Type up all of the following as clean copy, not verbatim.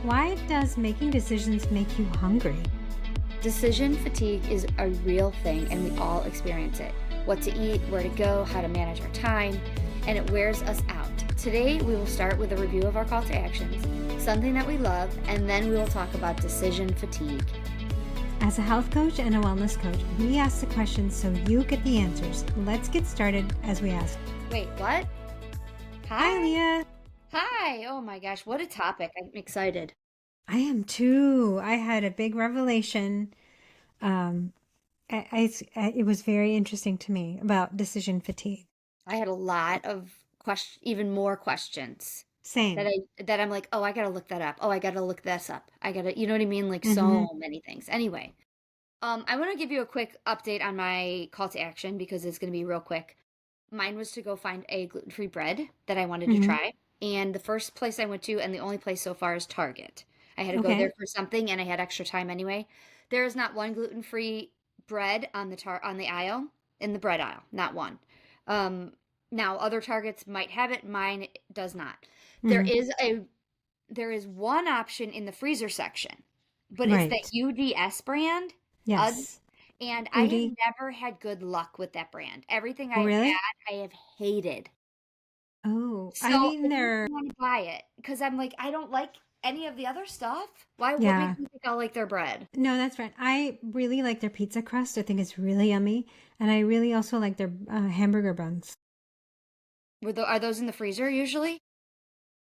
Why does making decisions make you hungry? Decision fatigue is a real thing, and we all experience it. What to eat, where to go, how to manage our time, and it wears us out. Today, we will start with a review of our call to actions, something that we love, and then we will talk about decision fatigue. As a health coach and a wellness coach, we ask the questions so you get the answers. Let's get started as we ask. Wait, what? Hi, Leah. Hi! Oh my gosh, what a topic. I'm excited. I am too. I had a big revelation. It was very interesting to me about decision fatigue. I had a lot of even more questions Same. that I'm like, oh, I gotta look that up. Oh, I gotta look this up. You know what I mean? Like Mhm. so many things. Anyway, I want to give you a quick update on my call to action because it's going to be real quick. Mine was to go find a gluten-free bread that I wanted to Mhm. try. And the first place I went to, and the only place so far, is Target. I had to go Okay. there for something, and I had extra time anyway. There is not one gluten-free bread on the aisle, in the bread aisle, not one. Now other Targets might have it, mine does not. There Mhm. is one option in the freezer section, but it's the Right. UDS brand, UDS, Yes. and I have Udi. never had good luck with that brand. Everything Oh, I have really? had, I have hated. Oh, So I mean, it makes they're, me want to buy it because I'm like, I don't like any of the other stuff. What yeah. makes me think I'll like their bread? No, that's right. I really like their pizza crust. I think it's really yummy. And I really also like their hamburger buns. Are those in the freezer usually?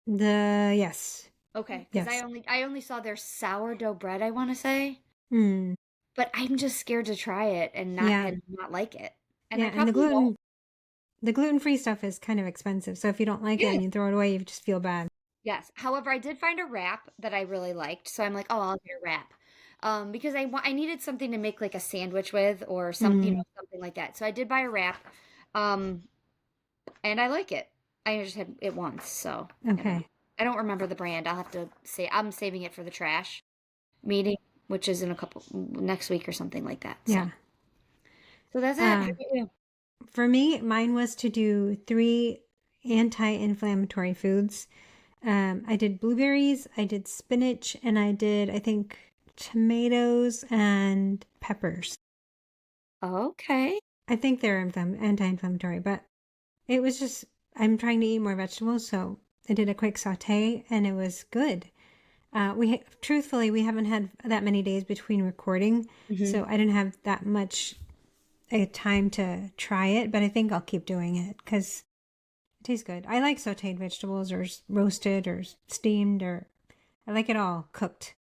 Yes. Okay, because Yes. I only saw their sourdough bread, I want to say, Mm. but I'm just scared to try it Yeah. and not like it. And Yeah. I And probably won't. the gluten-free stuff is kind of expensive. So if you don't like it Yeah. and you throw it away, you just feel bad. Yes. However, I did find a wrap that I really liked, so I'm like, oh, I'll get a wrap. Because I needed something to make like a sandwich with or something, Mm. something like that. So I did buy a wrap, um, and I like it. I just had it once, so I don't know. Okay. I don't remember the brand. I'll have to say I'm saving it for the trash meeting, which is in a couple next week or something like that. Yeah. So that's it. How Um, about you? for me, mine was to do 3 anti-inflammatory foods. I did blueberries, I did spinach, and I did, I think, tomatoes and peppers. Okay. I think they're anti-inflammatory, but it was just, I'm trying to eat more vegetables, so I did a quick saute and it was good. Truthfully, we haven't had that many days between recording, Hmm. so I didn't have that much time to try it, but I think I'll keep doing it because it tastes good. I like sauteed vegetables or roasted or steamed, or I like it all cooked.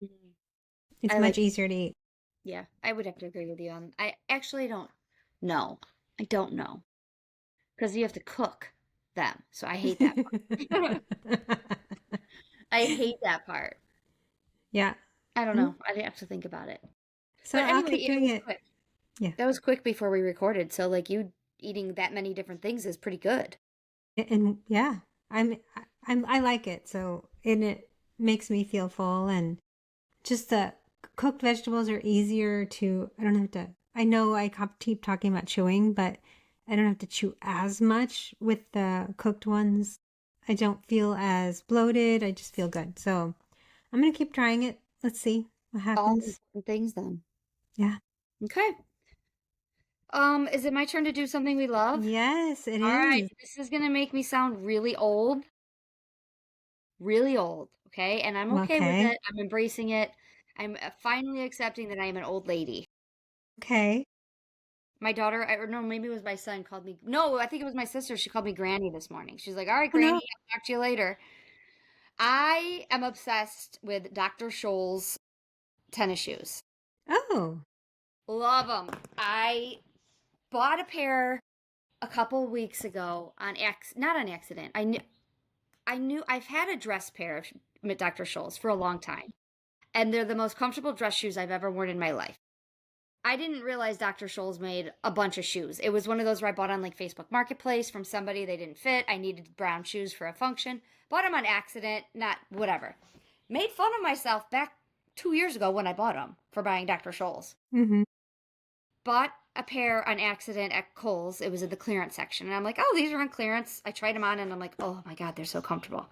It's I much like, easier to eat. yeah, I would have to agree with you on. I actually don't know. I don't know because you have to cook them, so I hate that part. I hate that part. Yeah. I don't Mm. know. I'd have to think about it. So But I'll anyway, keep it doing was it. quick. Yeah. That was quick before we recorded. So like you eating that many different things is pretty good. And yeah, I'm I like it. So and it makes me feel full, and just the cooked vegetables are easier to, I don't have to, I know I keep talking about chewing, but I don't have to chew as much with the cooked ones. I don't feel as bloated. I just feel good. So I'm going to keep trying it. Let's see what All happens. important things then. Yeah. Okay. Is it my turn to do something we love? Yes, it All right. is. This is gonna make me sound really old. Okay, and I'm okay with Okay. it. I'm embracing it. I'm finally accepting that I am an old lady. Okay. My daughter, or no, maybe it was my son, called me. No, I think it was my sister. She called me Granny this morning. She's like, "All right, Oh, Granny, no. I'll talk to you later." I am obsessed with Dr. Scholl's tennis shoes. Oh. Love them. I bought a pair a couple weeks ago not on accident. I knew I've had a dress pair of Dr. Scholl's for a long time, and they're the most comfortable dress shoes I've ever worn in my life. I didn't realize Dr. Scholl's made a bunch of shoes. It was one of those where I bought on like Facebook Marketplace from somebody. They didn't fit. I needed brown shoes for a function. Bought them on accident, not whatever. Made fun of myself back 2 years ago when I bought them for buying Dr. Scholl's. Mm-hmm. Bought a pair on accident at Kohl's. It was in the clearance section. And I'm like, oh, these are on clearance. I tried them on and I'm like, oh my God, they're so comfortable.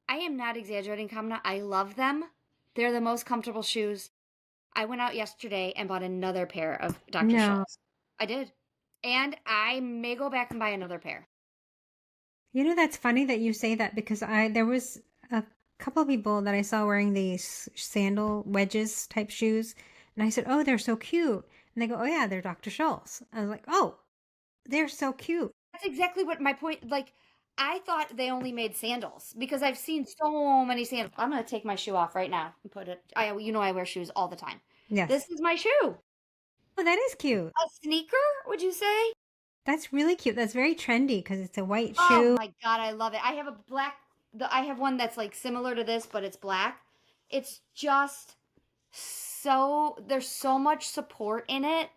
I am not exaggerating, Kamna. I love them. They're the most comfortable shoes. I went out yesterday and bought another pair of Dr. No. Scholl's. I did. And I may go back and buy another pair. You know, that's funny that you say that because there was a couple of people that I saw wearing these sandal wedges type shoes. And I said, oh, they're so cute. And they go, oh, yeah, they're Dr. Scholl's. I was like, oh, they're so cute. That's exactly what my point, like, I thought they only made sandals because I've seen so many sandals. I'm going to take my shoe off right now and put it, I wear shoes all the time. Yes. This is my shoe. Oh, that is cute. A sneaker, would you say? That's really cute. That's very trendy because it's a white Oh shoe. my God, I love it. I have a I have one that's like similar to this, but it's black. It's just there's so much support in it.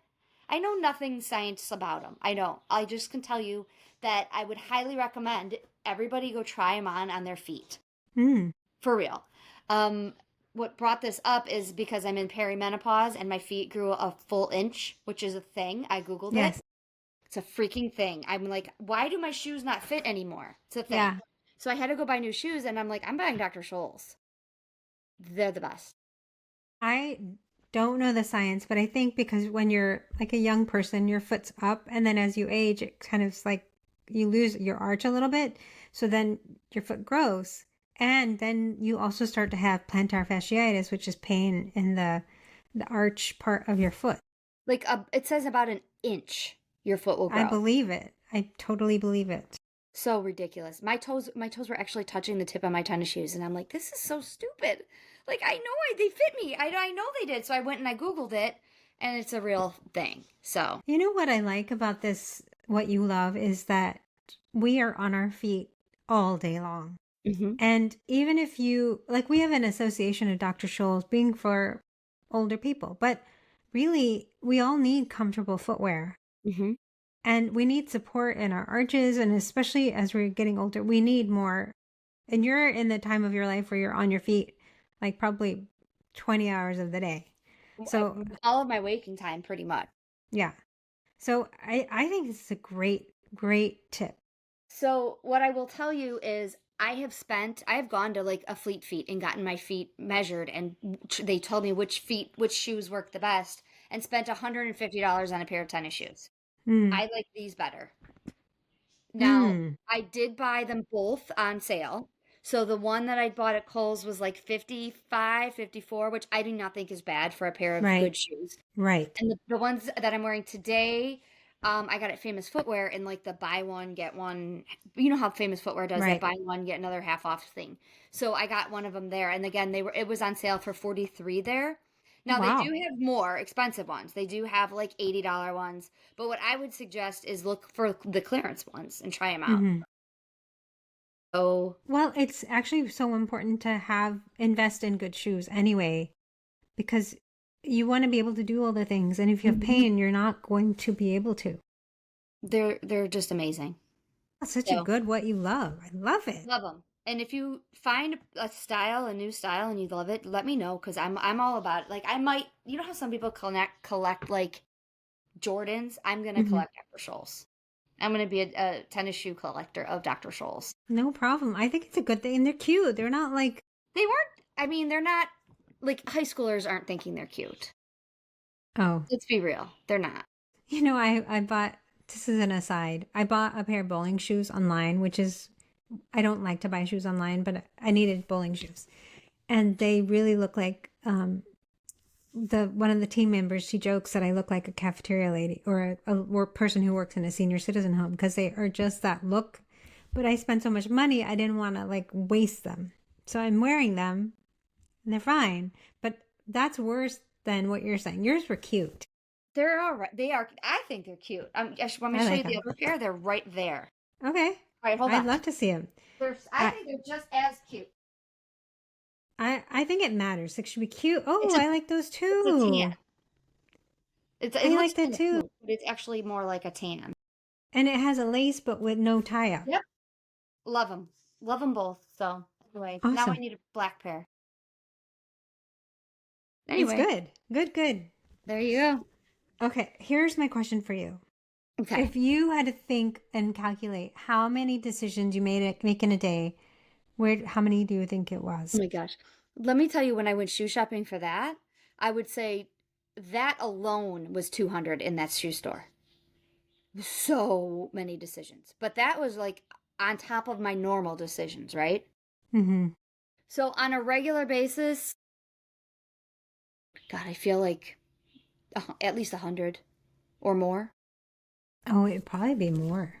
I know nothing science about them. I don't. I just can tell you that I would highly recommend everybody go try them on their feet. For real. What brought this up is because I'm in perimenopause and my feet grew a full inch, which is a thing. I Googled it. It's a freaking thing. I'm like, why do my shoes not fit anymore? It's a thing. Yeah. So I had to go buy new shoes, and I'm like, I'm buying Dr. Scholl's. They're the best. I don't know the science, but I think because when you're like a young person, your foot's up, and then as you age, it kind of like you lose your arch a little bit. So then your foot grows, and then you also start to have plantar fasciitis, which is pain in the arch part of your foot. Like it says about an inch. Your foot will grow. I believe it. I totally believe it. So ridiculous. My toes were actually touching the tip of my tennis shoes, and I'm like, this is so stupid. Like, I know they fit me. I know they did. So I went and I Googled it, and it's a real thing. So you know what I like about this, what you love, is that we are on our feet all day long. Mm-hmm. And even if you, like, we have an association of Dr. Scholl's being for older people, but really, we all need comfortable footwear. Mm-hmm. And we need support in our arches, and especially as we're getting older, we need more. And you're in the time of your life where you're on your feet, like probably 20 hours of the day. So all of my waking time, pretty much. Yeah. So I think this is a great, great tip. So what I will tell you is I have gone to like a Fleet Feet and gotten my feet measured, and they told me which shoes work the best, and spent $150 on a pair of tennis shoes. I like these better. Now, I did buy them both on sale. So the one that I bought at Kohl's was like $55, $54, which I do not think is bad for a pair of good shoes. Right. And the ones that I'm wearing today, I got at Famous Footwear in like the buy one, get one. You know how Famous Footwear does that buy one, get another half off thing. So I got one of them there. And again, it was on sale for $43 there. Now, they do have more expensive ones. They do have like $80 ones. But what I would suggest is look for the clearance ones and try them out. Mm-hmm. So, well, it's actually so important to invest in good shoes anyway, because you want to be able to do all the things. And if you have pain, you're not going to be able to. They're just amazing. That's such a good what you love. I love it. Love them. And if you find a new style, and you love it, let me know, because I'm all about it. Like, I might, you know how some people collect like Jordans? I'm going to collect Dr. Scholl's. I'm going to be a tennis shoe collector of Dr. Scholl's. No problem. I think it's a good thing. And they're cute. They're not like... they're not, like, high schoolers aren't thinking they're cute. Oh. Let's be real. They're not. You know, I bought, this is an aside, I bought a pair of bowling shoes online, which is... I don't like to buy shoes online, but I needed bowling shoes. And they really look like, one of the team members, she jokes that I look like a cafeteria lady or a person who works in a senior citizen home, because they are just that look. But I spent so much money, I didn't want to like waste them. So I'm wearing them and they're fine. But that's worse than what you're saying. Yours were cute. They're all right. They are. I think they're cute. Let me show you the other pair. They're right there. Okay. All right, hold on. I'd love to see them. I think they're just as cute. I think it matters. It should be cute. Oh, I like those too. It's a tan. I like that too. But it's actually more like a tan. And it has a lace, but with no tie-up. Yep. Love them. Love them both. So, anyway, now I need a black pair. Anyway. It's good. There you go. Okay, here's my question for you. Okay. If you had to think and calculate how many decisions you make in a day, How many do you think it Oh was? my gosh. Let me tell you, when I went shoe shopping for that, I would say that alone was 200 in that shoe store. So many decisions. But that was like on top of my normal decisions, right? Mm-hmm. So on a regular basis, God, I feel like at least 100 or more. Oh, it'd probably be more.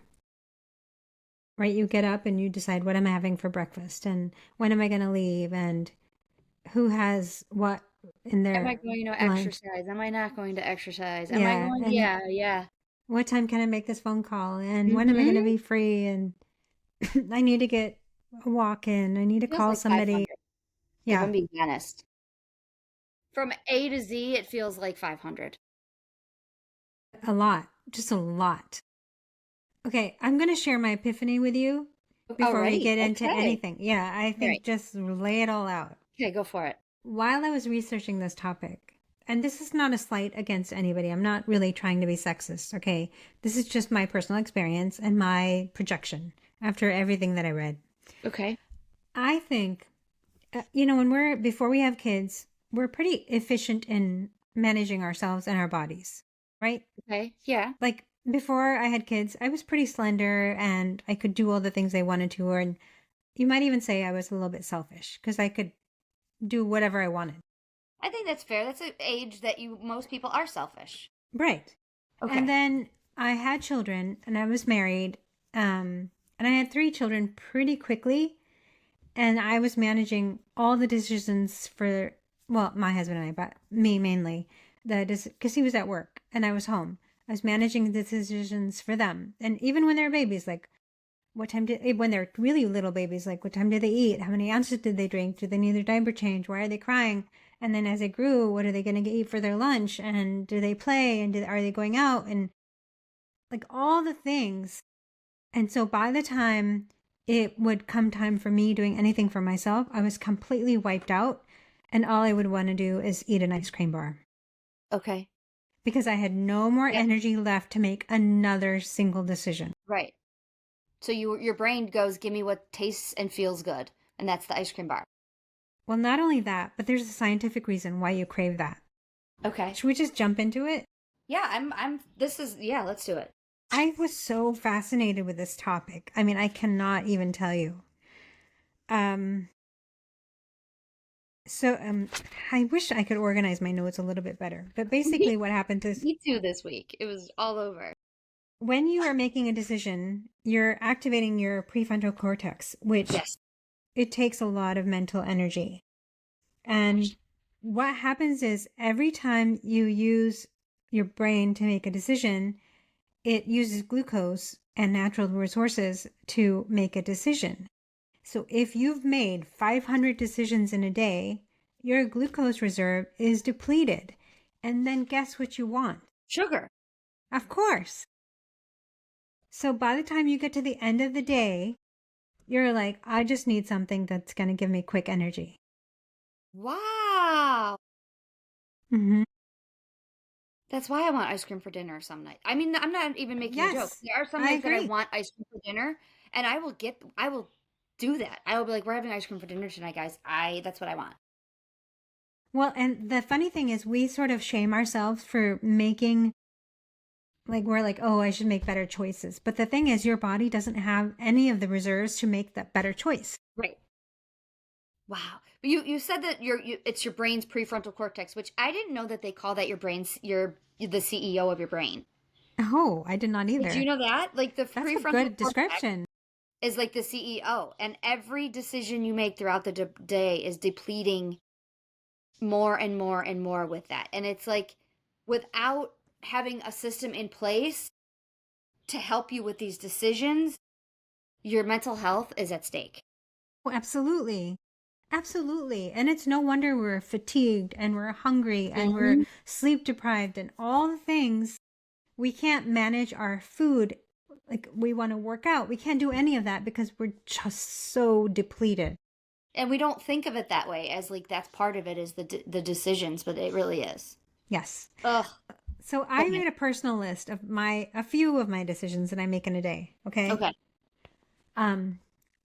Right? You get up and you decide what am I having for breakfast and when am I going to leave and who has what in Am I their going to lunch. exercise? Am I not going to exercise? Am I Yeah. going? And Yeah, yeah. what time can I make this phone call? And when am I going to Mm-hmm. be free? And I need to get a walk in. I need to Feels call like somebody. 500, if Yeah. I'm being honest. From A to Z, it feels like 500. A lot. Just a lot. Okay. I'm going to share my epiphany with you before we Already. get into Okay. anything. Yeah. I All right. think just lay it all out. Okay, go for it. While I was researching this topic, and this is not a slight against anybody, I'm not really trying to be sexist, okay? This is just my personal experience and my projection after everything that I read. Okay. I think, before we have kids, we're pretty efficient in managing ourselves and our bodies, right? Okay. Yeah. Like before I had kids, I was pretty slender and I could do all the things I wanted to. And you might even say I was a little bit selfish because I could do whatever I wanted. I think that's fair. That's an age that most people are selfish. Right. And Okay. then I had children and I was married. And I had three children pretty quickly. And I was managing all the decisions for, well, my husband and I, but me mainly, because he was at work and I was home. I was managing the decisions for them. And even when they were babies, like when they're really little babies, like what time did they eat? How many ounces did they drink? Do they need their diaper change? Why are they crying? And then as they grew, what are they going to eat for their lunch? And do they play? And are they going out? And like all the things. And so by the time it would come time for me doing anything for myself, I was completely wiped out. And all I would want to do is eat an ice cream bar Okay. because I had no more Yep. energy left to make another single decision. Right. So your brain goes, give me what tastes and feels good, and that's the ice cream bar. Well, not only that, but there's a scientific reason why you crave that. Okay. Should we just jump into it? Yeah, yeah, let's do it. I was so fascinated with this topic. I mean, I cannot even tell you. Um, so I wish I could organize my notes a little bit better. But basically, what happens is Me too this week. It was all over. when you are making a decision, you're activating your prefrontal cortex, which Yes. it takes a lot of mental energy. And what happens is every time you use your brain to make a decision, it uses glucose and natural resources to make a decision. So if you've made 500 decisions in a day, your glucose reserve is depleted. And then guess what you want? Sugar. Of course. So by the time you get to the end of the day, you're like, I just need something that's going to give me quick energy. Wow. Mm-hmm. That's why I want ice cream for dinner some night. I mean, I'm not even making a joke. Yes, There are some I nights that I agree. want ice cream for dinner, and I will do that. I will be like, we're having ice cream for dinner tonight, guys. That's what I want. Well, and the funny thing is, we sort of shame ourselves for making, like, we're like, oh, I should make better choices. But the thing is, your body doesn't have any of the reserves to make that better choice. Right. Wow. But you said that it's your brain's prefrontal cortex, which I didn't know that they call that the CEO of your brain. Oh, I did not Did you either. know that? Like the That's a prefrontal good cortex description. is like the CEO, and every decision you make throughout the day is depleting more and more and more with that. And it's like without having a system in place to help you with these decisions, your mental health is at stake. Oh, absolutely. Absolutely. And it's no wonder we're fatigued and we're hungry and we're Mhm. sleep deprived and all the things. We can't manage our food. Like we want to work out. We can't do any of that because we're just so depleted. And we don't think of it that way as like that's part of it is the decisions, but it really is. Yes. Ugh. So I Okay. made a personal list of a few of my decisions that I make in a day. Okay. Okay. Um,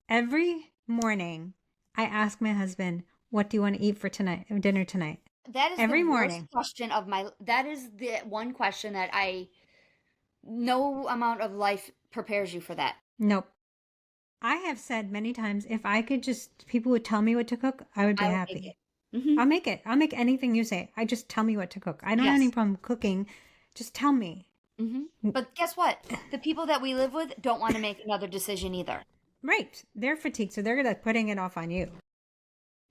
every morning, I ask my husband, "What do you want to eat for tonight, dinner tonight?" That is the Every worst morning. question of my. That is the one question that no amount of life prepares you for that. Nope. I have said many times, if I could just, people would tell me what to cook, I would be I would make it. happy. Hmm. I'll make it. I'll make anything you say. I just tell me what to cook. I don't have any Yes. problem cooking. Just tell me. But guess what? The people that we live with don't want to make another decision either. Right. They're fatigued, so they're like putting it off on you.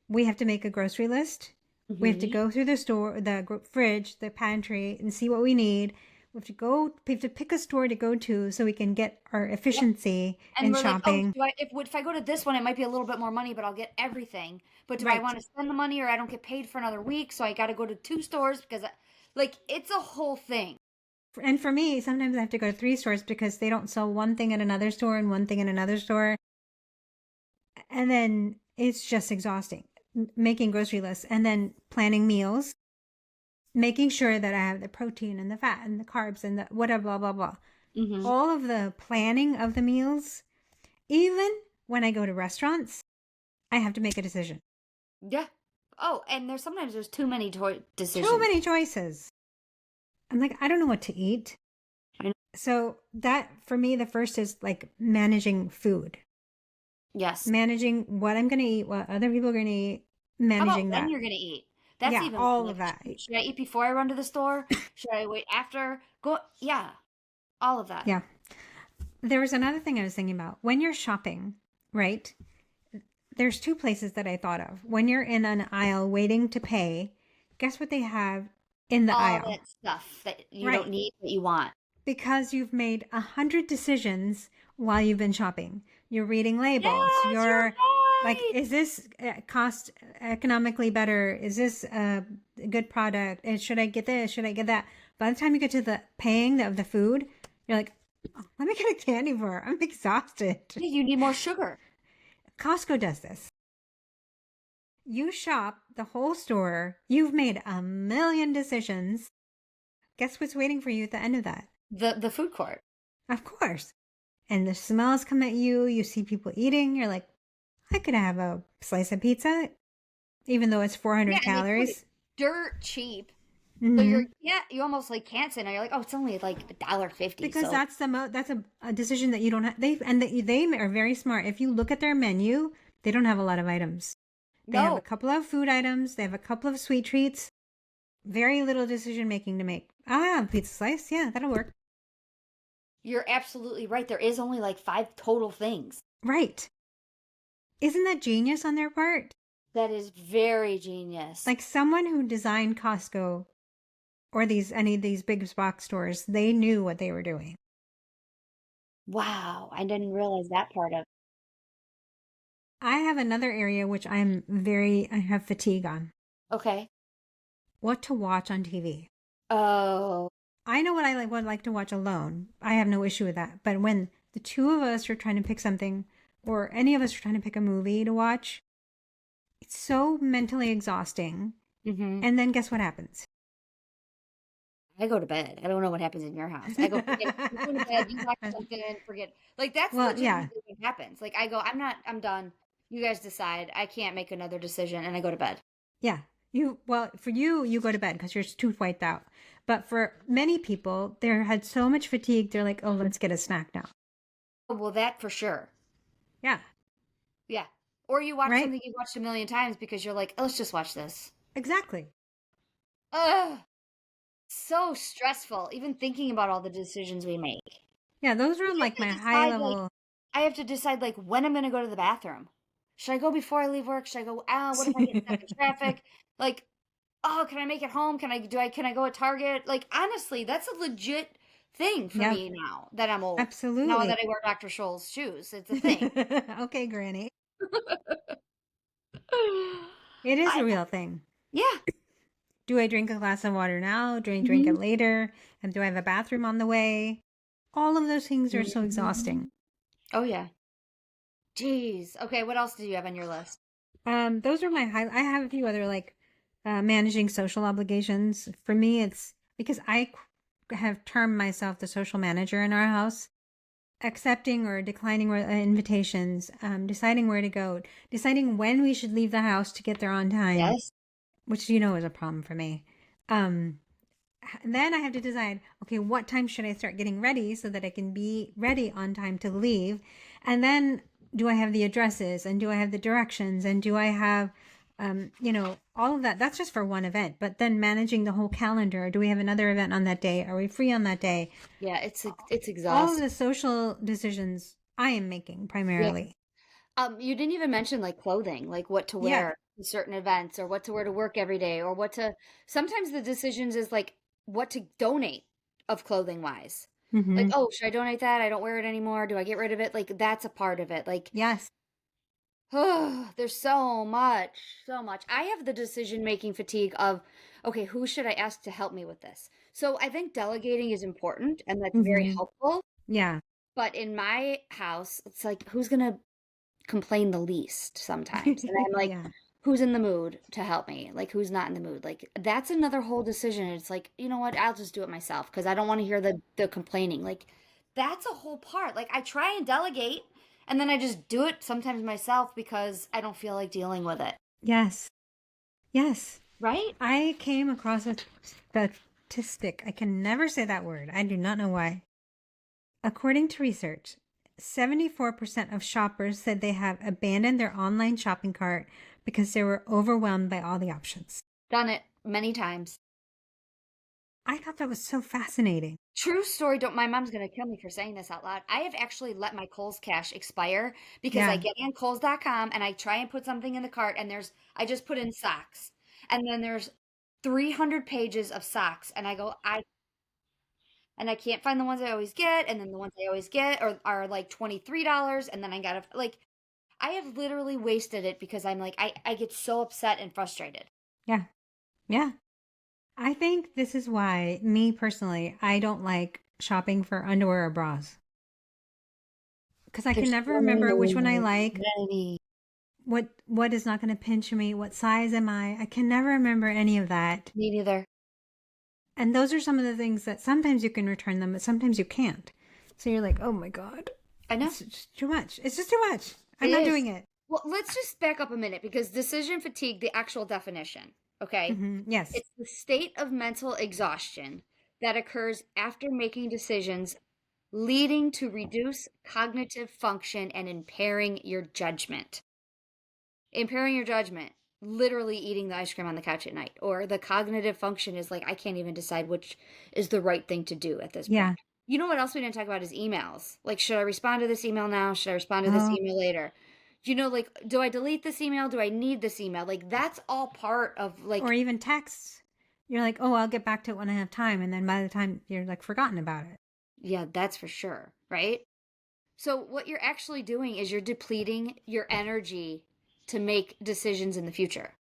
We have to make a grocery list. We have to Hmm. go through the store, the fridge, the pantry, and see what we need. We have to pick a store to go to so we can get our Yep. efficiency And in we're like, oh, shopping. if I go to this one, it might be a little bit more money, but I'll get everything. But do I Right. want to spend the money, or I don't get paid for another week, so I got to go to two stores because, like, it's a whole thing. And for me, sometimes I have to go to three stores because they don't sell one thing at another store and one thing in another store. And then it's just exhausting making grocery lists and then planning meals, making sure that I have the protein and the fat and the carbs and the whatever, blah, blah, blah. Hmm. All of the planning of the meals, even when I go to restaurants, I have to make a decision. Yeah. Oh, and there's too many Too decisions. many choices. I'm like, I don't know what to eat. I know. So that for me, the first is like managing food, Yes. managing what I'm going to eat, what other people are going to eat, How about managing when that. you're gonna eat? That's Yeah, even one. all Like, of that. should I eat before I run to the store? Should I wait after? Go. Yeah, all of that. Yeah. There was another thing I was thinking about. When you're shopping, right? There's two places that I thought of. When you're in an aisle waiting to pay, guess what they have in the All aisle? that stuff that you don't Right. need that you want. Because you've made 100 decisions while you've been shopping. You're reading labels. Yes, you're You're like, right. is this cost economically better? Is this a good product? And should I get this? Should I get that? By the time you get to the paying of the food, you're like, oh, let me get a candy bar. I'm exhausted. Yeah, you need more sugar. Costco does this. You shop the whole store. You've made a million decisions. Guess what's waiting for you at the end of that? The food court. Of course. And the smells come at you. You see people eating. You're like, I could have a slice of pizza, even though it's Yeah, 400 and they put it calories. dirt cheap. So Mm-hmm. you almost like can't say no. You're like, oh, it's only like $1.50. Because So that's a decision that you don't have. They are very smart. If you look at their menu, they don't have a lot of items. They have a no, couple of food items. They have a couple of sweet treats. Very little decision making to make. Ah, pizza slice. Yeah, that'll work. you're absolutely right. There is only like five total things. Right. Isn't that genius on their part? That is very genius. Like someone who designed Costco or any of these big box stores, they knew what they were doing. Wow, I didn't realize that part of. I have another area which I have fatigue on. Okay. What to watch on TV. Oh, I know what I would like to watch alone. I have no issue with that. But when the two of us are trying to pick something, or any of us are trying to pick a movie to watch, it's so mentally exhausting. mm-hmm. And then guess what happens? I go to bed. I don't know what happens in your house. I go, forget it. I'm going to bed. You watch something and forget. Like, that's Well, yeah, legitimately what happens. Like, I go, I'm done. You guys decide. I can't make another decision. And I go to bed. yeah. For you, you go to bed because you're too wiped out. But for many people, they had so much fatigue, they're like, oh, let's get a snack now. Oh, well, that for sure. Yeah, Yeah. Or you watch right? something you've watched a million times because you're like, oh, let's just watch this. Exactly. Ugh. So stressful, even thinking about all the decisions we make. Yeah, those are You like have my to high decide, like, level. I have to decide, like, when I'm going to go to the bathroom. Should I go before I leave work? Should I go, what if I get stuck in traffic? Like, oh, can I make it home? Can I go at Target? Like, honestly, that's a legit thing for Yeah, me now that I'm old. Now absolutely. that I wear Dr. Scholl's shoes, it's a thing. Okay, Granny. It is I, a real thing. yeah. Do I drink a glass of water now? Do I drink it Mhm. later? And do I have a bathroom on the way? All of those things are so exhausting. Oh, yeah. Jeez. Okay, what else do you have on your list? Those are my high. I have a few other like managing social obligations. For me, it's because I have termed myself the social manager in our house. accepting or declining invitations, deciding where to go, deciding when we should leave the house to get there on time, Yes. which is a problem for me. Um, then I have to decide, okay, what time should I start getting ready so that I can be ready on time to leave? And then do I have the addresses and do I have the directions and do I have, all of that? That's just for one event. But then managing the whole calendar. Do we have another event on that day? Are we free on that day? Yeah, it's All of exhausting. the social decisions I am making Yeah. primarily. You didn't even mention like clothing, like what to Yeah. wear to certain events or what to wear to work every day or what to sometimes the decisions is like what to donate of clothing wise. Like, Mm-hmm. oh, should I donate that? I don't wear it anymore. Do I get rid of it? Like that's a part of it. Like, Yes. oh, there's so much, so much. I have the decision making fatigue of, okay, who should I ask to help me with this? So I think delegating is important and that's very Mm-hmm. helpful. Yeah. But in my house, it's like, who's gonna complain the least sometimes. And I'm like, Yeah. who's in the mood to help me? Like, who's not in the mood? Like, that's another whole decision. It's like, you know what? I'll just do it myself because I don't want to hear the complaining. Like, that's a whole part. Like, I try and delegate and then I just do it sometimes myself because I don't feel like dealing with it. Yes. Yes. Right? I came across a statistic. I can never say that word. I do not know why. According to research, 74% of shoppers said they have abandoned their online shopping cart because they were overwhelmed by all the options. Done it many times. I thought that was so fascinating. True story. Don't my mom's gonna kill me for saying this out loud. I have actually let my Kohl's cash expire because I Yeah. get on Kohl's.com and I try and put something in the cart and I just put in socks. And then there's 300 pages of socks and I can't find the ones I always get and then the ones I always get are like $23 and then I gotta like I have literally wasted it because I'm like I get so upset and frustrated. Yeah. Yeah. I think this is why, me personally, I don't like shopping for underwear or bras. Because I can There's never so remember which one I like, many. what is not going to pinch me, what size am I. I can never remember any of that. Me neither. And those are some of the things that sometimes you can return them, but sometimes you can't. So you're like, oh my God, I know. it's just too much. It's just too much. It I'm not is. doing it. Well, let's just back up a minute because decision fatigue, the actual definition, okay? Yes. It's the state of mental exhaustion that occurs after making decisions, leading to reduced cognitive function and impairing your judgment. Impairing your judgment, literally eating the ice cream on the couch at night, or the cognitive function is like, I can't even decide which is the right thing to do at this point. Yeah. You know what else we didn't talk about is emails. Like, should I respond to this email now? Should I respond to this Oh, email later? Like, do I delete this email? Do I need this email? Like, that's all part of or like, even texts. You're like, oh, I'll get back to it when I have time. And then by the time you're like forgotten about it. yeah, that's for sure, right? So, what you're actually doing is you're depleting your energy to make decisions in the future.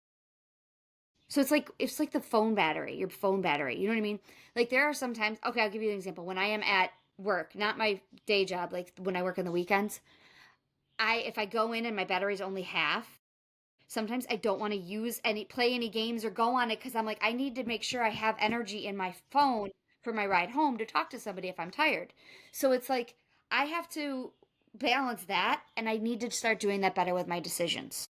So it's like the phone battery, your phone battery. You know what I mean? Like there are sometimes, okay, I'll give you an example. When I am at work, not my day job, like when I work on the weekends, if I go in and my battery's only half, sometimes I don't want to play any games or go on it because I'm like, I need to make sure I have energy in my phone for my ride home to talk to somebody if I'm tired. So it's like I have to balance that and I need to start doing that better with my decisions.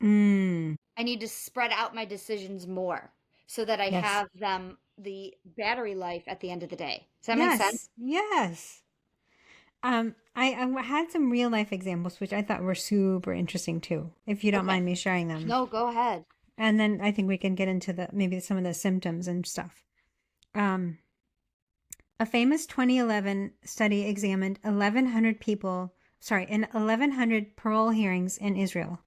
Mm, I need to spread out my decisions more so that I yes. have them the battery life at the end of the day. Does that make sense? Yes. Yes. I had some real life examples, which I thought were super interesting too, if you don't Okay. mind me sharing them. No, go ahead. And then I think we can get into maybe some of the symptoms and stuff. Um, a famous 2011 study examined 1,100 people, in 1,100 parole hearings in Israel.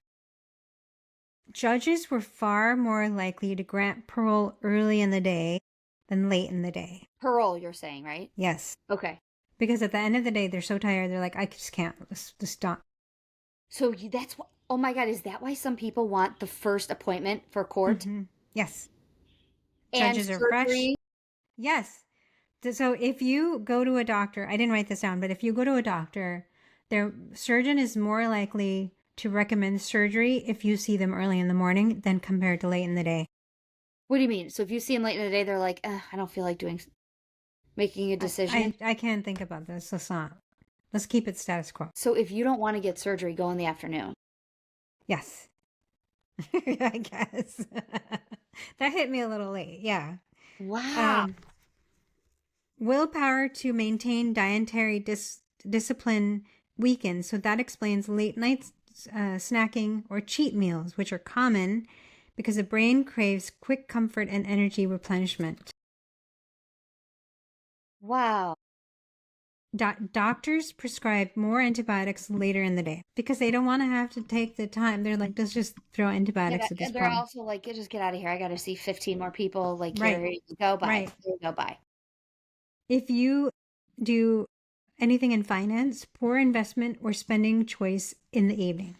Judges were far more likely to grant parole early in the day than late in the day. Parole, you're saying, right? Yes. Okay. Because at the end of the day, they're so tired, they're like, I just can't. Just stop. So that's what, oh my God, is that why some people want the first appointment for court Yes. and Judges are fresh. surgery? Yes. So if you go to a doctor, I didn't write this down, but if you go to a doctor, their surgeon is more likely to recommend surgery if you see them early in the morning than compared to late in the day. What do you mean? So if you see them late in the day, they're like, I don't feel like making a decision. I can't think about this. So it's not. Let's keep it status quo. So if you don't want to get surgery, go in the afternoon. Yes. I guess. That hit me a little late. Yeah. Wow. Willpower to maintain dietary discipline weakens. So that explains late night snacking or cheat meals, which are common because the brain craves quick comfort and energy replenishment. Wow. Doctors prescribe more antibiotics later in the day because they don't want to have to take the time. They're like, let's just throw antibiotics at this And they're problem. also like, just get out of here. I got to see 15 more people. Like, Right. here you go, bye. Right. Here you go, bye. If you do anything in finance, poor investment or spending choice in the evening.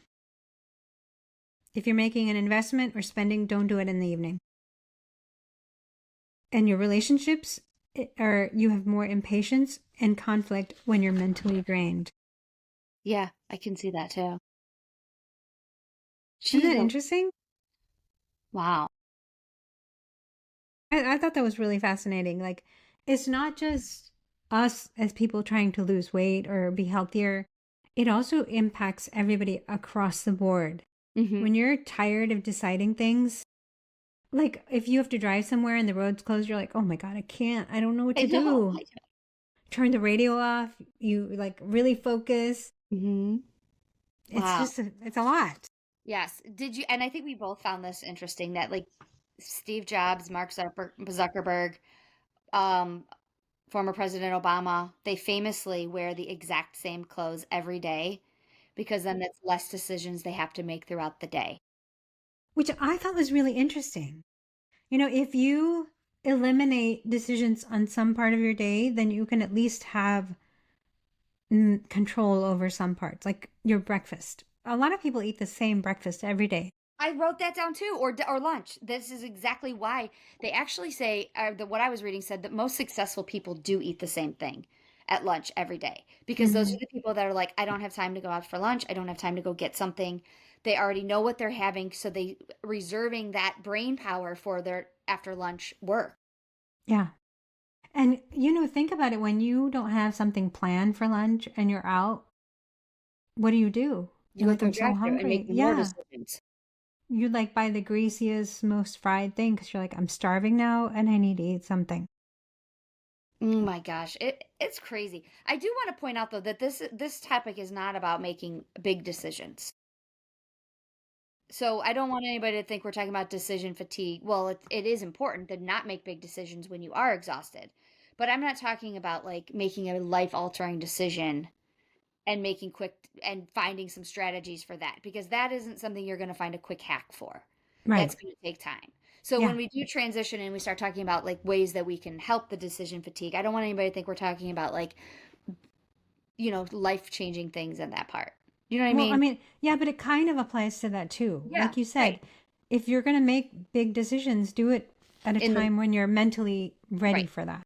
If you're making an investment or spending, don't do it in the evening. And your relationships, you have more impatience and conflict when you're mentally drained. Yeah, I can see that too. Isn't that interesting? Wow. I thought that was really fascinating. Like, it's not just us as people trying to lose weight or be healthier. It also impacts everybody across the board. Mm-hmm. When you're tired of deciding things, like if you have to drive somewhere and the road's closed, you're like, oh my God, I can't. I don't know what to do. Turn the radio off. You like really focus. Mm-hmm. It's just, it's a lot. Yes. Did you, and I think we both found this interesting that like Steve Jobs, Mark Zuckerberg, former President Obama, they famously wear the exact same clothes every day because then that's less decisions they have to make throughout the day. Which I thought was really interesting. You know, if you eliminate decisions on some part of your day, then you can at least have control over some parts, like your breakfast. A lot of people eat the same breakfast every day. I wrote that down too, or lunch. This is exactly why they actually say what I was reading said that most successful people do eat the same thing at lunch every day because those are the people that are like, I don't have time to go out for lunch. I don't have time to go get something. They already know what they're having, so they reserving that brain power for their after lunch work. Yeah. And, you know, think about it. When you don't have something planned for lunch and you're out, what do? You like, I'm so hungry. more decisions. You like buy the greasiest, most fried thing because you're like, I'm starving now and I need to eat something. Oh my gosh, it's crazy. I do want to point out though that this topic is not about making big decisions. So I don't want anybody to think we're talking about decision fatigue. Well, it is important to not make big decisions when you are exhausted. But I'm not talking about like making a life-altering decision and making quick and finding some strategies for that because that isn't something you're going to find a quick hack for. Right. That's going to take time. So when we do transition and we start talking about like ways that we can help the decision fatigue, I don't want anybody to think we're talking about like, you know, life-changing things in that part. You know what I mean? I mean, yeah, but it kind of applies to that too. Yeah, like you said, right. If you're going to make big decisions, do it at a time when you're mentally ready for that.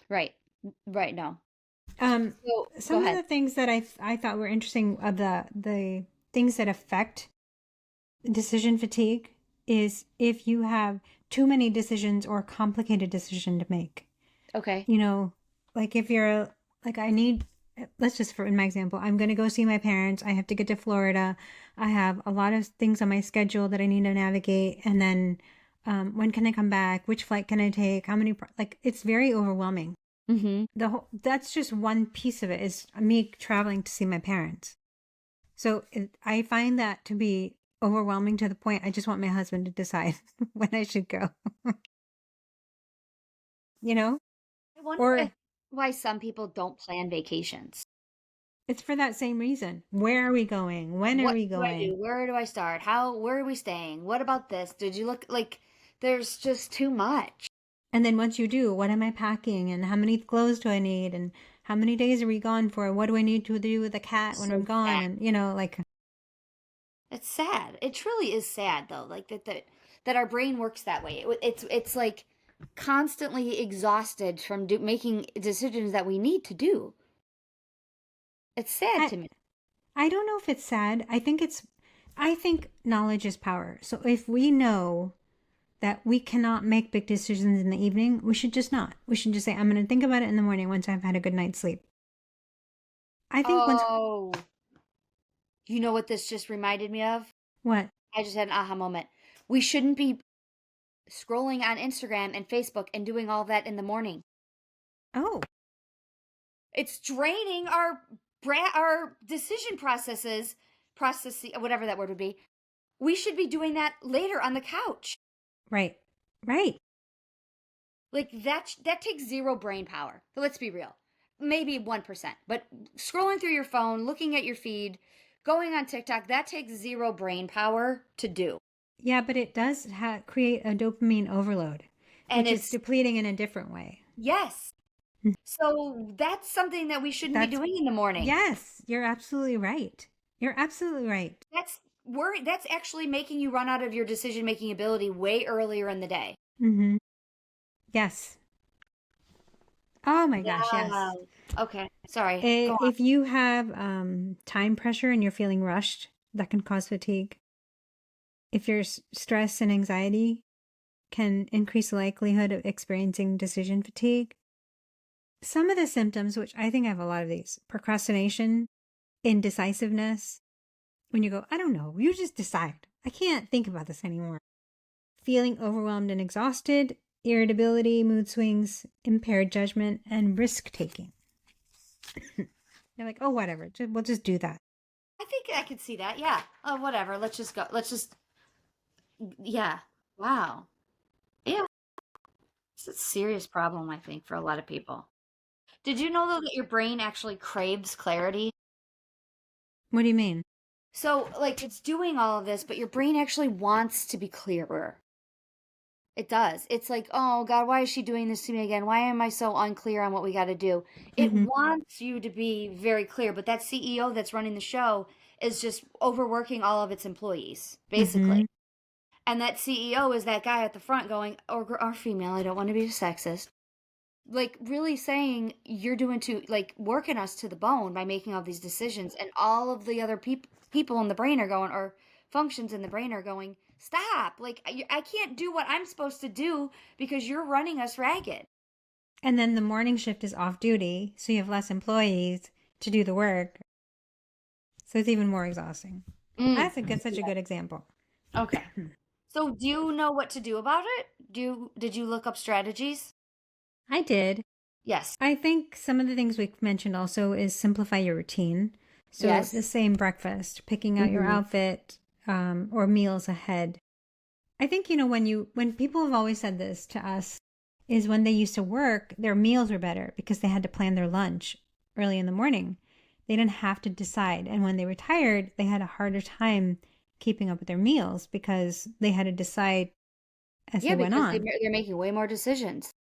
Right. Right. No. So, some of the things that I thought were interesting of the things that affect decision fatigue is if you have too many decisions or a complicated decision to make. Okay. You know, like if you're like, let's just, for in my example, I'm going to go see my parents. I have to get to Florida. I have a lot of things on my schedule that I need to navigate. And then when can I come back? Which flight can I take? How many, like, it's very overwhelming. Mm-hmm. That's just one piece of it is me traveling to see my parents. So I find that to be overwhelming to the point I just want my husband to decide when I should go. You know? I wonder why some people don't plan vacations. It's for that same reason. Where are we going? When are we going? Where do I start? Where are we staying? What about this? Did you look like there's just too much? And then once you do, what am I packing? And how many clothes do I need? And how many days are we gone for? What do I need to do with the cat when I'm gone? Sad. And, you know, like. It's sad. It truly is sad, though. Like that our brain works that way. It's like constantly exhausted from making decisions that we need to do. It's sad to me. I don't know if it's sad. I think knowledge is power. So if we know that we cannot make big decisions in the evening, we should just not. We should just say, I'm going to think about it in the morning once I've had a good night's sleep. I think once, Oh, you know what this just reminded me of? what? I just had an aha moment. We shouldn't be scrolling on Instagram and Facebook and doing all that in the morning. Oh, It's draining our decision processing, whatever that word would be. We should be doing that later on the couch. right. Right. Like that takes zero brain power. So let's be real. Maybe 1%. But scrolling through your phone, looking at your feed, going on TikTok, that takes zero brain power to do. Yeah, but it does create a dopamine overload, And which is it's depleting in a different way. yes. So that's something that we shouldn't be That's, doing in the morning. yes, you're absolutely right. You're absolutely right. That's actually making you run out of your decision making ability way earlier in the day. Mm-hmm. Yes. Oh my gosh, Yeah. yes. Okay. Sorry. Go on. If you have time pressure and you're feeling rushed, that can cause fatigue. If your stress and anxiety can increase the likelihood of experiencing decision fatigue. Some of the symptoms, which I think I have a lot of these: procrastination, indecisiveness. When you go, I don't know, you just decide. I can't think about this anymore. Feeling overwhelmed and exhausted, irritability, mood swings, impaired judgment, and risk taking. You're like, oh, whatever. We'll just do that. I think I could see that. Yeah. Oh, whatever. Let's just go. Yeah. Wow. Yeah. It's a serious problem, I think, for a lot of people. Did you know, though, that your brain actually craves clarity? What do you mean? So, like, it's doing all of this, but your brain actually wants to be clearer. It does. It's like, oh God, why is she doing this to me again? Why am I so unclear on what we got to do? It Mm-hmm. wants you to be very clear, but that CEO that's running the show is just overworking all of its employees, Mm-hmm. basically. And that CEO is that guy at the front going, or female, I don't want to be sexist, like really saying you're doing to like working us to the bone by making all these decisions, and all of the other people in the brain are going, or functions in the brain are going, stop, like I can't do what I'm supposed to do because you're running us ragged. And then the morning shift is off duty, so you have less employees to do the work. So it's even more exhausting. Mm. That's such a good example. Okay. So do you know what to do about it? Did you look up strategies? I did. Yes. I think some of the things we mentioned also is simplify your routine. So the Yes. same breakfast, picking out your Mm-hmm. outfit, or meals ahead. I think, when people have always said this to us, is when they used to work, their meals were better because they had to plan their lunch early in the morning. They didn't have to decide. And when they retired, they had a harder time keeping up with their meals because they had to decide as Yeah, they went because on. they're making way more decisions.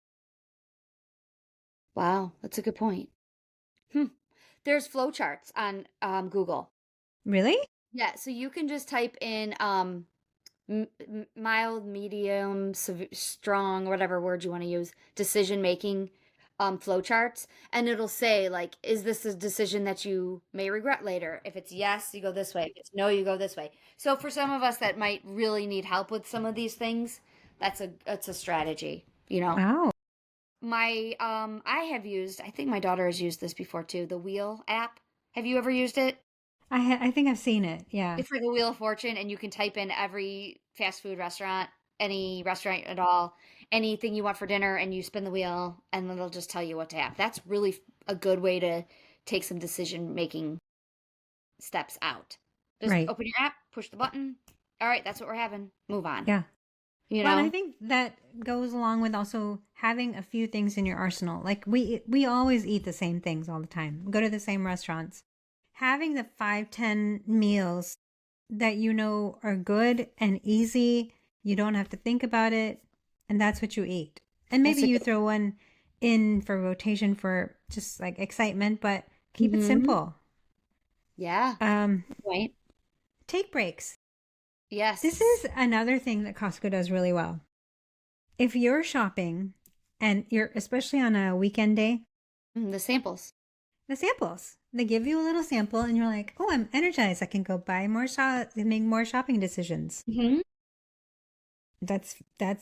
Wow, that's a good point. Hmm. There's flowcharts on Google. Really? Yeah, so you can just type in mild, medium, strong, whatever word you want to use, decision making flowcharts, and it'll say like, is this a decision that you may regret later? If it's yes, you go this way. If it's no, you go this way. So for some of us that might really need help with some of these things, that's a strategy, you know. Wow. I have used, I think my daughter has used this before too, the Wheel app. Have you ever used it? I think I've seen it. Yeah. It's like a Wheel of Fortune, and you can type in every fast food restaurant, any restaurant at all, anything you want for dinner, and you spin the wheel, and it'll just tell you what to have. That's really a good way to take some decision making steps out. Just Right. open your app, push the button. All right, that's what we're having. Move on. Yeah. You Well, and I know? think that goes along with also having a few things in your arsenal. Like we always eat the same things all the time. Go to the same restaurants. Having the 5, 10 meals that you know are good and easy, you don't have to think about it, and that's what you eat. And That's maybe a you good. throw one in for rotation for just like excitement, but keep it Mm-hmm. simple. Yeah. Um, Good point. take breaks. This Yes. is another thing that Costco does really well. If you're shopping and you're especially on a weekend day, The samples. the samples. They give you a little sample and you're like, "Oh, I'm energized. I can go buy more and make more shopping decisions." Mm-hmm. That's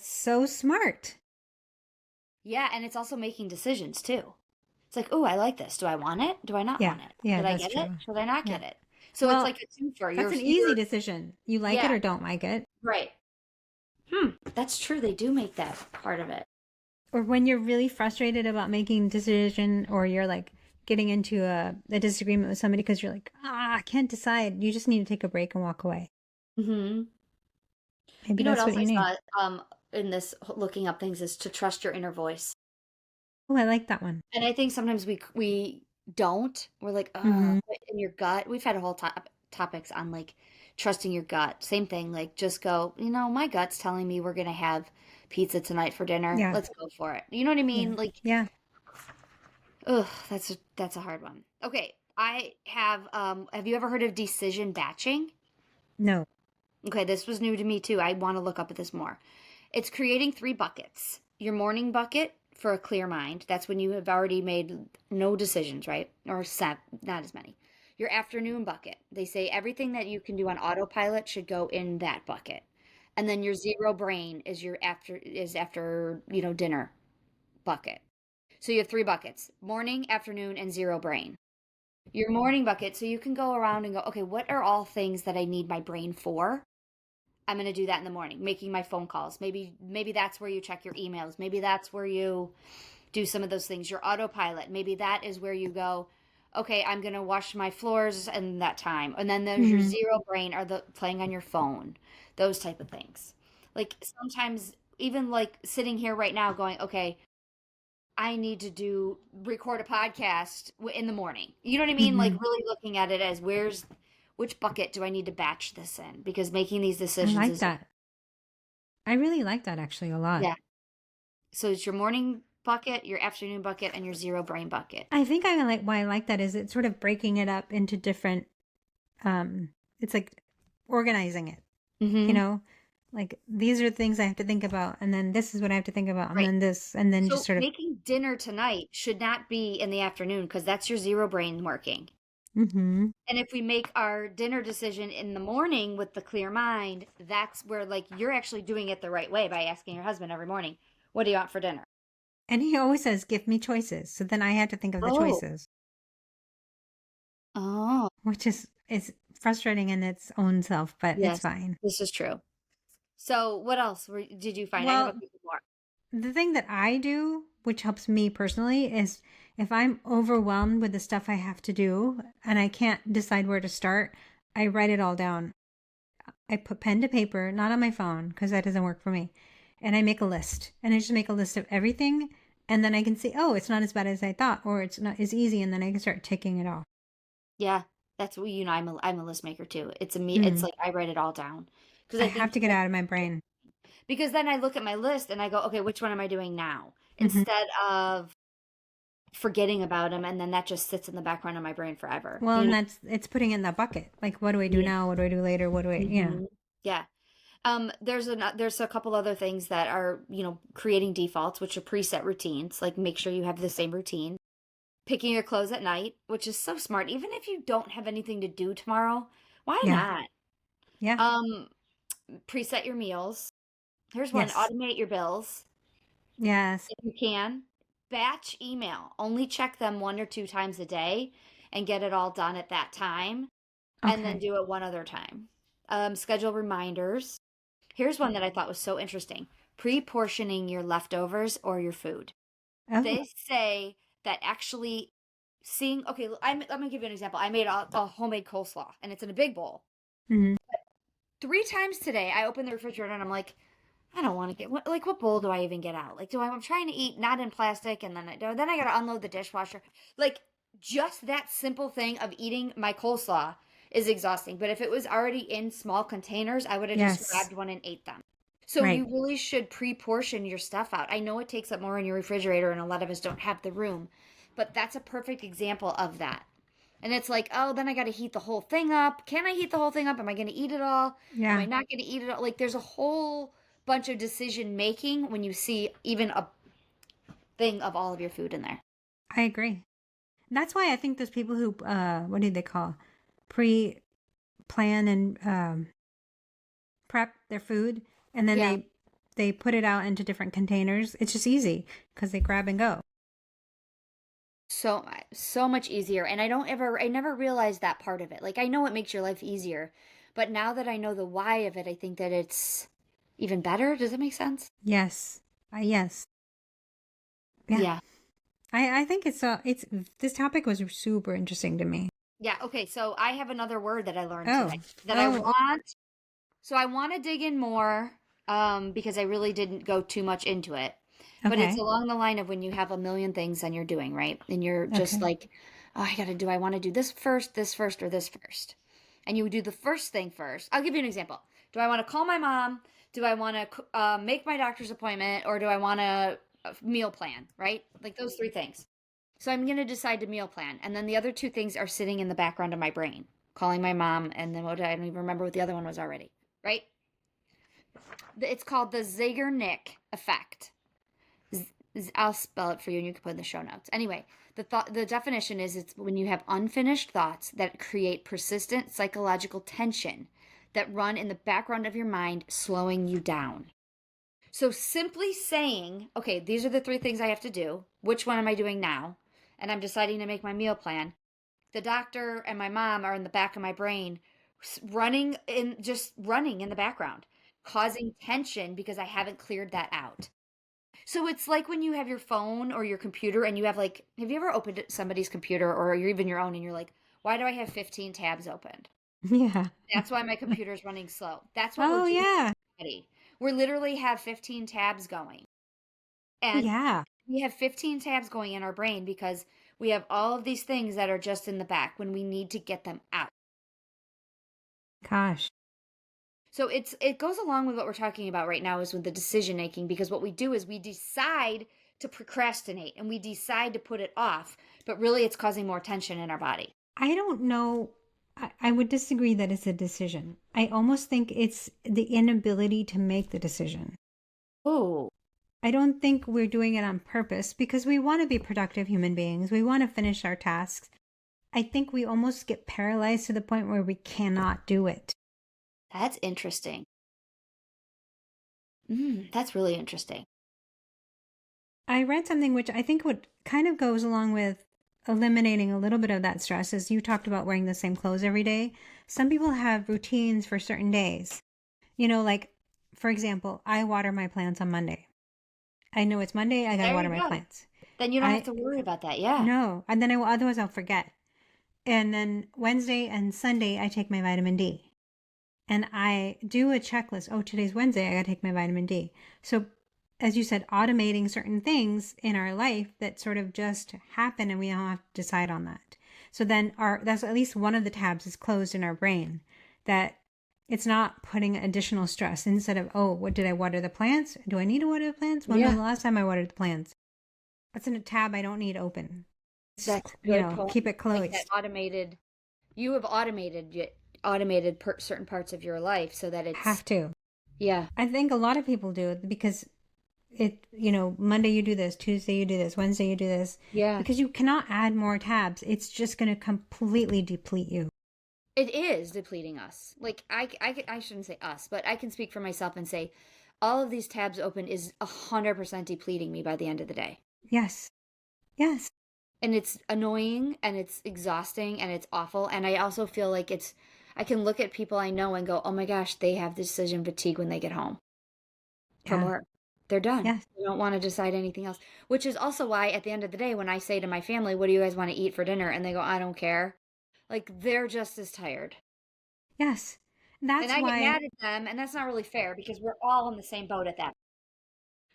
so smart. Yeah, and it's also making decisions too. It's like, oh, I like this. Do I want it? Do I not Yeah. want it? Yeah, Should I that's get it? true. Should I not Yeah. get it? So it's Well, like a twofer. that's You're an easy here. decision. You like it Yeah, or don't like it. right. That's true. They do make that part of it. Or when you're really frustrated about making a decision or you're like getting into a disagreement with somebody because you're like, I can't decide. You just need to take a break and walk away. hmm Maybe You know what that's else what I you need. saw in this looking up things is to trust your inner voice. Oh, I like that one. And I think sometimes we don't. We're like, Mm-hmm. in your gut. We've had a whole topics on like trusting your gut. Same thing. Like just go. My gut's telling me we're gonna have pizza tonight for dinner. Yeah. Let's go for it. You know what I Yeah. mean? Like, Yeah. ugh, that's a hard one. Okay, I have. Have you ever heard of decision batching? No. Okay, this was new to me too. I want to look up at this more. It's creating three buckets. Your morning bucket for a clear mind. That's when you have already made no decisions, right? Or not as many. Your afternoon bucket. They say everything that you can do on autopilot should go in that bucket. And then your zero brain is after dinner bucket. So you have three buckets: morning, afternoon, and zero brain. Your morning bucket, so you can go around and go, okay, what are all things that I need my brain for? I'm going to do that in the morning, making my phone calls. Maybe that's where you check your emails. Maybe that's where you do some of those things. Your autopilot. Maybe that is where you go, okay, I'm going to wash my floors in that time. And then there's your Mm-hmm. zero brain or the playing on your phone. Those type of things. Like sometimes even like sitting here right now going, okay, I need to record a podcast in the morning. You know what I mean? Mm-hmm. Like really looking at it as which bucket do I need to batch this in? Because making these I decisions like is, that. I really like that actually a lot. yeah. So it's your morning bucket, your afternoon bucket, and your zero brain bucket. I think I like why I like that is it's sort of breaking it up into different it's like organizing it, you Mm-hmm. know? Like these are things I have to think about and then this is what I have to think about and Right. then this and then just So sort of making dinner tonight should not be in the afternoon because that's your zero brain working. mm-hmm. And if we make our dinner decision in the morning with the clear mind, that's where like you're actually doing it the right way by asking your husband every morning, what do you want for dinner? And he always says, give me choices. So then I have to think of the Oh, choices, oh, which is frustrating in its own self, but it's yes, fine. this is true. So what else did you find? I have a Well, couple more. the thing that I do, which helps me personally, is if I'm overwhelmed with the stuff I have to do and I can't decide where to start, I write it all down. I put pen to paper, not on my phone, because that doesn't work for me. And I make a list. And I just make a list of everything. And then I can see, oh, it's not as bad as I thought, or it's not as easy. And then I can start ticking it off. Yeah, that's what I'm a list maker too. It's a me. It's Mm. like I write it all down because I I have think to get like out of my brain. because then I look at my list and I go, okay, which one am I doing now? Hmm. Instead of forgetting about them, and then that just sits in the background of my brain forever. Well, and it's putting it in that bucket. Like, what do I do Yeah. now? What do I do later? What do I. hmm Yeah. There's a couple other things that are, creating defaults, which are preset routines. Like make sure you have the same routine. Picking your clothes at night, which is so smart. Even if you don't have anything to do tomorrow, why Yeah. not? Yeah. Um, Preset your meals. Here's one: Yes. automate your bills Yes. if you can. Batch email. Only check them one or two times a day and get it all done at that time, and then Okay. do it one other time. Schedule reminders. Here's one that I thought was so interesting: pre-portioning your leftovers or your food. Oh. They say that actually okay, I'm gonna give you an example. I made a homemade coleslaw and it's in a big bowl. Hmm. Three times today, I opened the refrigerator and I'm like, I don't want to what bowl do I even get out? Like, I'm trying to eat not in plastic, and then I got to unload the dishwasher. Like, just that simple thing of eating my coleslaw is exhausting. But if it was already in small containers, I would have just Yes. grabbed one and ate them. So you Right. really should pre-portion your stuff out. I know it takes up more in your refrigerator, and a lot of us don't have the room, but that's a perfect example of that. And it's like, oh, then I got to heat the whole thing up. Can I heat the whole thing up? Am I going to eat it all? Am I Yeah. not going to eat it all? Like, there's a whole bunch of decision making when you see even a thing of all of your food in there. I agree. That's why I think those people who, what do they call? Pre plan and prep their food and then Yeah. they put it out into different containers. It's just easy because they grab and go. So much easier. And I never realized that part of it. Like, I know it makes your life easier, but now that I know the why of it, I think that it's even better. Does that make sense? Yes. Yes. Yeah. Yeah. I think it's this topic was super interesting to me. Yeah. Okay. So I have another word that I learned Oh. today that I Oh. want. So I want to dig in more because I really didn't go too much into it. But it's Okay. along the line of when you have a million things and you're doing, right? And you're just Okay. like, oh, I want to do this first, or this first. And you do the first thing first. I'll give you an example. Do I want to call my mom? Do I want to make my doctor's appointment? Or do I want to meal plan, right? Like those three things. So I'm going to decide to meal plan. And then the other two things are sitting in the background of my brain, calling my mom. And then I don't even remember what the other one was already, right? It's called the Zeigarnik effect. I'll spell it for you and you can put it in the show notes. Anyway, the definition is it's when you have unfinished thoughts that create persistent psychological tension that run in the background of your mind, slowing you down. So simply saying, okay, these are the three things I have to do. Which one am I doing now? And I'm deciding to make my meal plan. The doctor and my mom are in the back of my brain, running in the background, causing tension because I haven't cleared that out. So it's like when you have your phone or your computer and you have like, have you ever opened somebody's computer or you're even your own and you're like, why do I have 15 tabs opened? Yeah. That's why my computer is running slow. That's what we're Oh doing yeah. already. We literally have 15 tabs going. And Yeah. we have 15 tabs going in our brain because we have all of these things that are just in the back when we need to get them out. Gosh. So it goes along with what we're talking about right now is with the decision making because what we do is we decide to procrastinate and we decide to put it off, but really it's causing more tension in our body. I don't know. I would disagree that it's a decision. I almost think it's the inability to make the decision. Oh, I don't think we're doing it on purpose because we want to be productive human beings. We want to finish our tasks. I think we almost get paralyzed to the point where we cannot do it. that's interesting. That's really interesting. I read something which I think would kind of goes along with eliminating a little bit of that stress as you talked about wearing the same clothes every day. Some people have routines for certain days. Like, for example, I water my plants on Monday. I know it's Monday, I got to There water you my go. plants. Then you don't have I to worry about that. Yeah. No, and then otherwise I'll forget. And then Wednesday and Sunday I take my vitamin D. And I do a checklist. Oh, today's Wednesday, I got to take my vitamin D. So as you said, automating certain things in our life that sort of just happen and we don't have to decide on that. So then that's at least one of the tabs is closed in our brain that it's not putting additional stress instead of, oh, what did I water the plants? Do I need to water the plants? When was the last time I watered the plants? That's in a tab I don't need open. That's Just, a good point. keep it Like that closed. you have certain parts of your life so that it's, Have to. yeah. I think a lot of people do it because Monday you do this, Tuesday you do this, Wednesday you do this. Yeah. Because you cannot add more tabs. It's just going to completely deplete you. It is depleting us. Like I shouldn't say us, but I can speak for myself and say all of these tabs open is 100% depleting me by the end of the day. Yes. Yes. And it's annoying and it's exhausting and it's awful. And I also feel like I can look at people I know and go, oh my gosh, they have decision fatigue when they get home from Yeah. work. They're done. Yes. They don't want to decide anything else. Which is also why at the end of the day, when I say to my family, what do you guys want to eat for dinner? And they go, I don't care. Like they're just as tired. Yes. And That's I get why. mad at them, and that's not really fair because we're all in the same boat at that.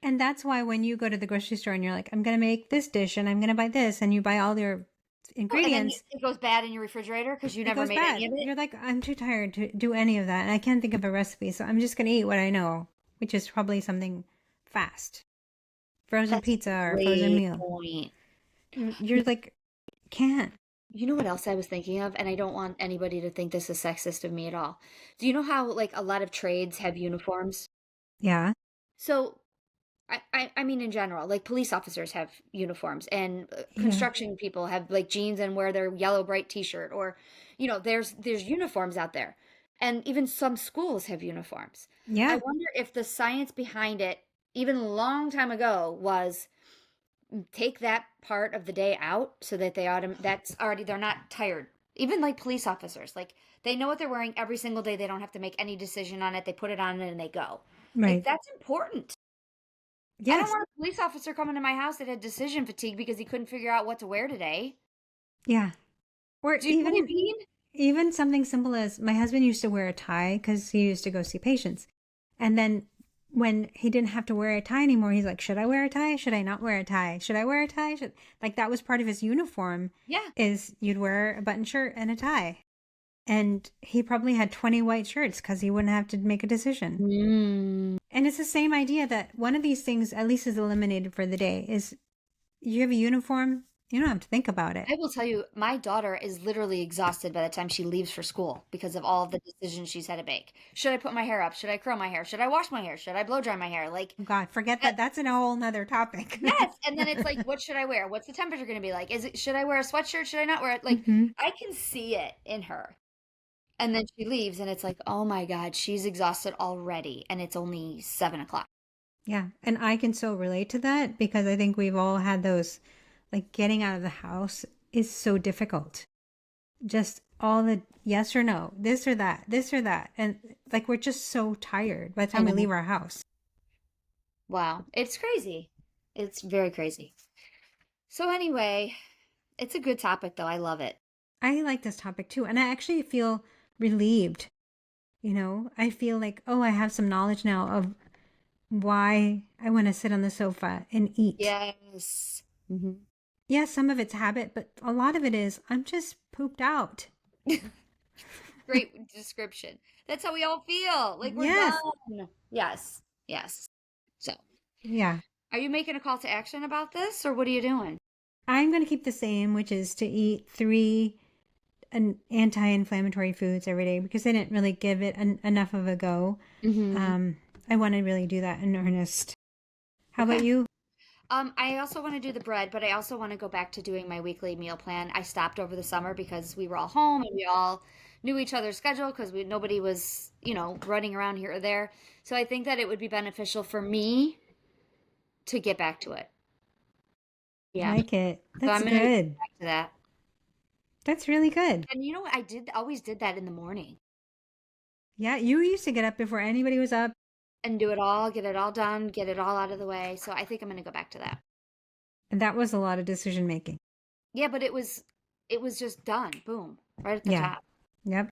And that's why when you go to the grocery store and you're like, I'm going to make this dish and I'm going to buy this, and you buy all your Oh, and then ingredients, it goes bad in your refrigerator because you it never goes made bad. any of it. You're like, I'm too tired to do any of that. And I can't think of a recipe. So I'm just going to eat what I know, which is probably something fast. Frozen That's a pizza or frozen great meal. point. You're like, can't. You know what else I was thinking of? And I don't want anybody to think this is sexist of me at all. Do you know how, like, a lot of trades have uniforms? Yeah. So, I mean, in general, like, police officers have uniforms, and Yeah. construction people have, like, jeans and wear their yellow bright t-shirt, or, there's uniforms out there. And even some schools have uniforms. I Yeah. wonder if the science behind it, even a long time ago, was take that part of the day out so that they're not tired. Even like police officers, like they know what they're wearing every single day. They don't have to make any decision on it. They put it on and they go. Like Right. that's important. I don't Yes. want a police officer coming to my house that had decision fatigue because he couldn't figure out what to wear today. Yeah. Or Do you know what I mean? even something simple as my husband used to wear a tie because he used to go see patients. And then when he didn't have to wear a tie anymore, he's like, should I wear a tie? Should I not wear a tie? Should I wear a tie? Like that was part of his uniform. Yeah. Is you'd wear a button shirt and a tie. And he probably had 20 white shirts because he wouldn't have to make a decision. And it's the same idea that one of these things at least is eliminated for the day is you have a uniform, you don't have to think about it. I will tell you, my daughter is literally exhausted by the time she leaves for school because of all of the decisions she's had to make. Should I put my hair up? Should I curl my hair? Should I wash my hair? Should I blow dry my hair? Like, Oh God, forget that. That's a whole nother topic. yes. And then it's like, what should I wear? What's the temperature going to be like? Should I wear a sweatshirt? Should I not wear it? Like, I can see it in her. And then she leaves and it's like, oh my God, she's exhausted already. And it's only 7:00. Yeah. And I can so relate to that because I think we've all had those, like getting out of the house is so difficult. Just all the yes or no, this or that, this or that. And like, we're just so tired by the time we leave our house. Wow. It's crazy. It's very crazy. So anyway, it's a good topic though. I love it. I like this topic too. And I actually feel relieved. You know, I feel like, oh, I have some knowledge now of why I want to sit on the sofa and eat. Yes. Mm-hmm. Yeah, some of it's habit, but a lot of it is I'm just pooped out. Great description. That's how we all feel. Like we're done. Yes. Yes. So, yeah. Are you making a call to action about this or what are you doing? I'm going to keep the same, which is to eat 3 anti-inflammatory foods every day because I didn't really give it enough of a go. I want to really do that in earnest. How about you? I also want to do the bread, but I also want to go back to doing my weekly meal plan. I stopped over the summer because we were all home and we all knew each other's schedule because nobody was, running around here or there. So I think that it would be beneficial for me to get back to it. Yeah. I like it. That's so I'm gonna good. Get back to that. That's really good. And you know what? Always did that in the morning. Yeah, you used to get up before anybody was up. And do it all, get it all done, get it all out of the way. So I think I'm going to go back to that. And that was a lot of decision making. Yeah, but it was just done. Boom. Right at the top. Yep.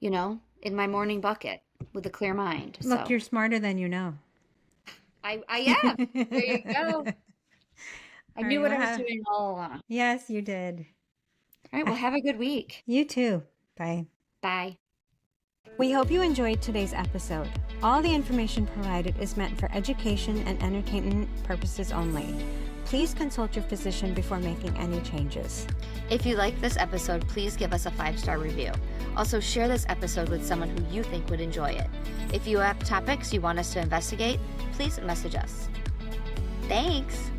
In my morning bucket with a clear mind. Look, you're smarter than you know. I am. There you go. I knew what I was doing all along. Yes, you did. All right, well, have a good week. You too. Bye. Bye. We hope you enjoyed today's episode. All the information provided is meant for education and entertainment purposes only. Please consult your physician before making any changes. If you liked this episode, please give us a 5-star review. Also, share this episode with someone who you think would enjoy it. If you have topics you want us to investigate, please message us. Thanks!